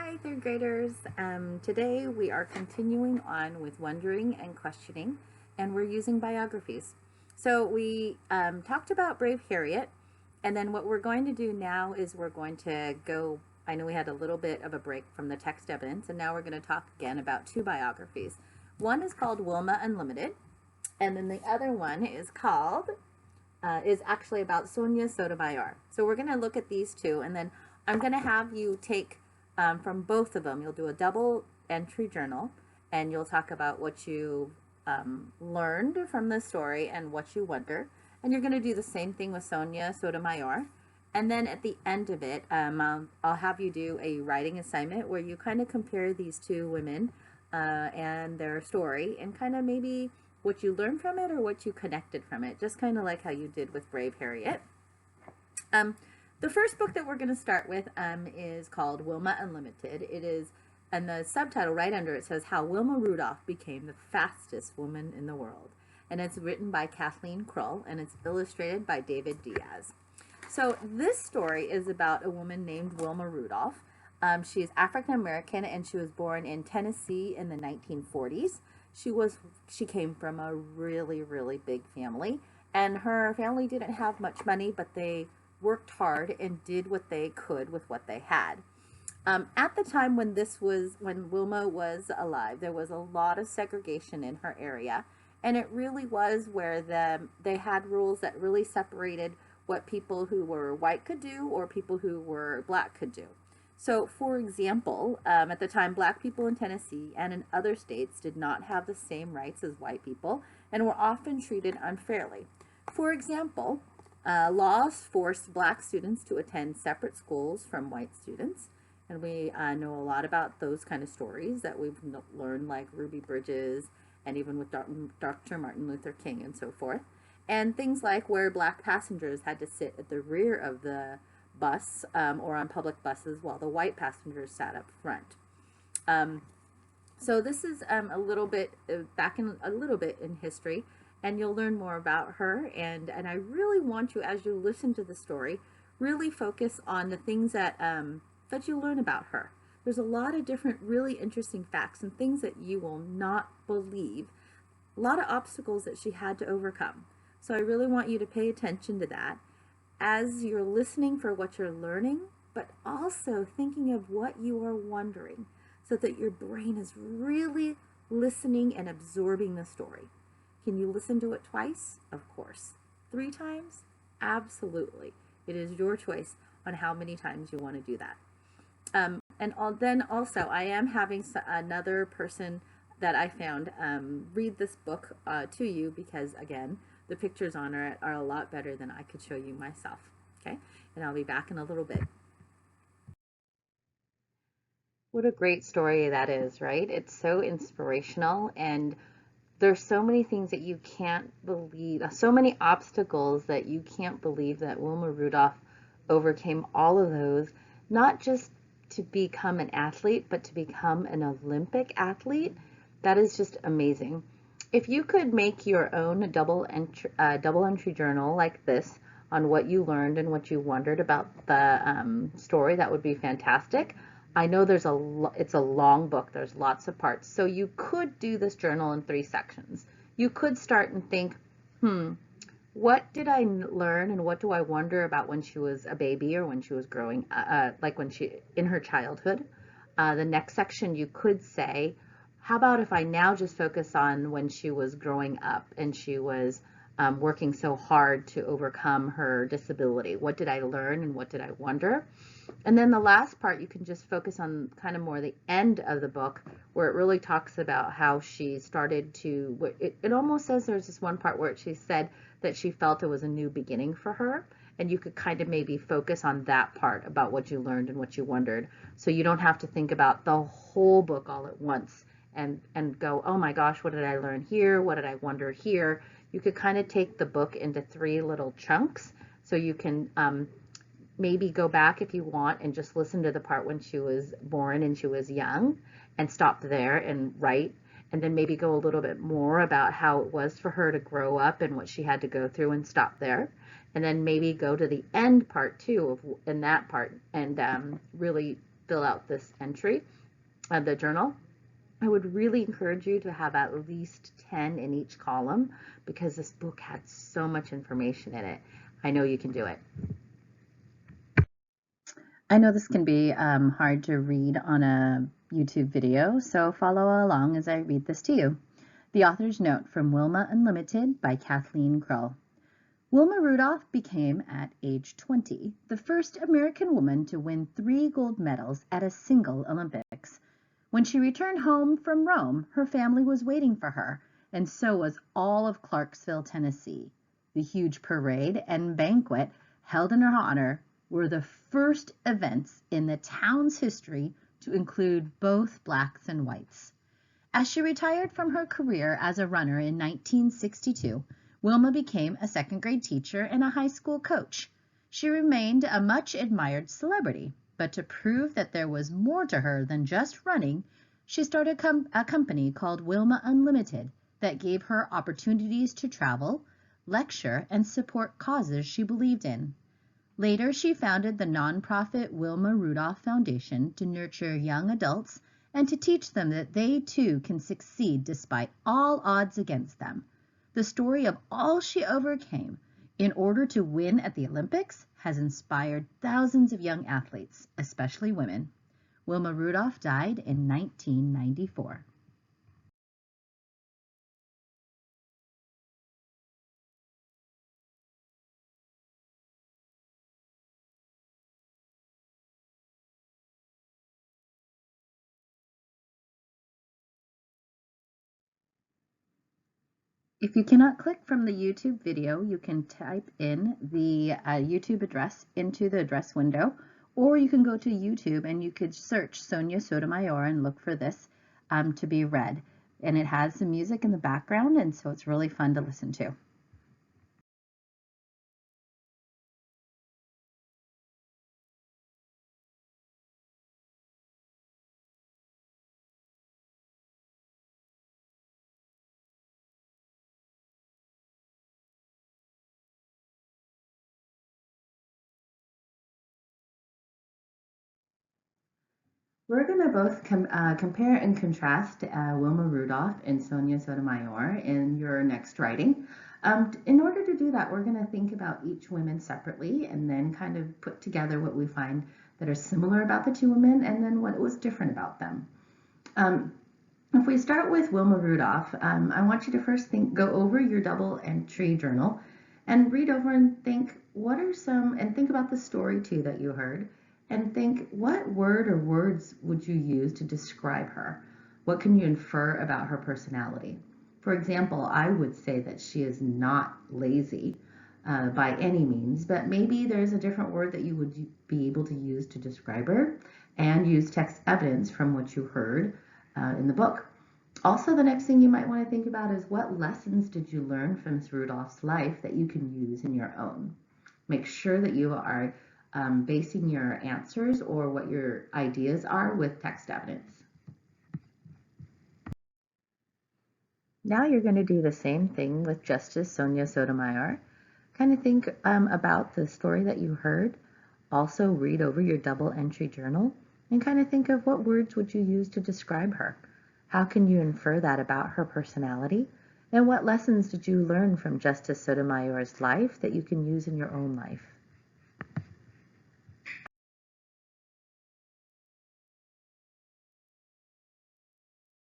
Hi, third graders. Today we are continuing on with wondering and questioning, and we're using biographies. So we talked about Brave Harriet, and then what we're going to do now is we're going to go. I know we had a little bit of a break from the text evidence, and now we're going to talk again about two biographies. One is called Wilma Unlimited, and then the other one is actually about Sonia Sotomayor. So we're going to look at these two, and then I'm going to have you take from both of them. You'll do a double entry journal, and you'll talk about what you learned from the story and what you wonder. And you're going to do the same thing with Sonia Sotomayor. And then at the end of it, I'll have you do a writing assignment where you kind of compare these two women and their story and kind of maybe what you learned from it or what you connected from it, just kind of like how you did with Brave Harriet. The first book that we're going to start with is called Wilma Unlimited. It is, and the subtitle right under it says How Wilma Rudolph Became the Fastest Woman in the World. And it's written by Kathleen Krull, and it's illustrated by David Diaz. So this story is about a woman named Wilma Rudolph. She is African American, and she was born in Tennessee in the 1940s. She came from a really, really big family, and her family didn't have much money, but they worked hard and did what they could with what they had. At the time when Wilma was alive, there was a lot of segregation in her area, and it really was where they had rules that really separated what people who were white could do or people who were black could do. So, for example, at the time, black people in Tennessee and in other states did not have the same rights as white people and were often treated unfairly. For example, laws forced black students to attend separate schools from white students. And we know a lot about those kind of stories that we've learned, like Ruby Bridges and even with Dr. Martin Luther King and so forth. And things like where black passengers had to sit at the rear of the bus or on public buses while the white passengers sat up front. So this is a little bit in history, and you'll learn more about her. And I really want you, as you listen to the story, really focus on the things that you learn about her. There's a lot of different really interesting facts and things that you will not believe. A lot of obstacles that she had to overcome. So I really want you to pay attention to that as you're listening for what you're learning, but also thinking of what you are wondering so that your brain is really listening and absorbing the story. Can you listen to it twice? Of course. 3 times? Absolutely. It is your choice on how many times you want to do that. Then also, I am having another person that I found read this book to you because, again, the pictures on it are a lot better than I could show you myself. Okay? And I'll be back in a little bit. What a great story that is, right? It's so inspirational, and there's so many things that you can't believe, so many obstacles that you can't believe that Wilma Rudolph overcame all of those, not just to become an athlete, but to become an Olympic athlete. That is just amazing. If you could make your own double entry journal like this on what you learned and what you wondered about the story, that would be fantastic. I know it's a long book. There's lots of parts. So you could do this journal in 3 sections. You could start and think, what did I learn and what do I wonder about when she was a baby or when she was growing, like in her childhood? The next section you could say, how about if I now just focus on when she was growing up and she was working so hard to overcome her disability? What did I learn and what did I wonder? And then the last part, you can just focus on kind of more the end of the book where it really talks about how she started to, it almost says there's this one part where she said that she felt it was a new beginning for her. And you could kind of maybe focus on that part about what you learned and what you wondered. So you don't have to think about the whole book all at once and go, oh my gosh, what did I learn here? What did I wonder here? You could kind of take the book into 3 little chunks. So you can maybe go back if you want and just listen to the part when she was born and she was young and stop there and write, and then maybe go a little bit more about how it was for her to grow up and what she had to go through and stop there. And then maybe go to the end part too in that part and really fill out this entry of the journal. I would really encourage you to have at least 10 in each column because this book had so much information in it. I know you can do it. I know this can be hard to read on a YouTube video, so follow along as I read this to you. The author's note from Wilma Unlimited by Kathleen Krull. Wilma Rudolph became, at age 20, the first American woman to win 3 gold medals at a single Olympics. When she returned home from Rome, her family was waiting for her, and so was all of Clarksville, Tennessee. The huge parade and banquet held in her honor were the first events in the town's history to include both blacks and whites. As she retired from her career as a runner in 1962, Wilma became a second-grade teacher and a high school coach. She remained a much-admired celebrity, but to prove that there was more to her than just running, she started a company called Wilma Unlimited that gave her opportunities to travel, lecture, and support causes she believed in. Later, she founded the nonprofit Wilma Rudolph Foundation to nurture young adults and to teach them that they too can succeed despite all odds against them. The story of all she overcame in order to win at the Olympics has inspired thousands of young athletes, especially women. Wilma Rudolph died in 1994. If you cannot click from the YouTube video, you can type in the YouTube address into the address window, or you can go to YouTube and you could search Sonia Sotomayor and look for this to be read. And it has some music in the background, and so it's really fun to listen to. We're going to both compare and contrast Wilma Rudolph and Sonia Sotomayor in your next writing. In order to do that, we're going to think about each woman separately and then kind of put together what we find that are similar about the two women and then what was different about them. If we start with Wilma Rudolph, I want you to first go over your double entry journal and read over and think and think about the story too that you heard. And think, what word or words would you use to describe her? What can you infer about her personality? For example, I would say that she is not lazy by any means, but maybe there's a different word that you would be able to use to describe her and use text evidence from what you heard in the book. Also, the next thing you might want to think about is what lessons did you learn from Ms. Rudolph's life that you can use in your own? Make sure that you are basing your answers or what your ideas are with text evidence. Now you're going to do the same thing with Justice Sonia Sotomayor. Kind of think about the story that you heard. Also read over your double entry journal and kind of think of what words would you use to describe her. How can you infer that about her personality? And what lessons did you learn from Justice Sotomayor's life that you can use in your own life?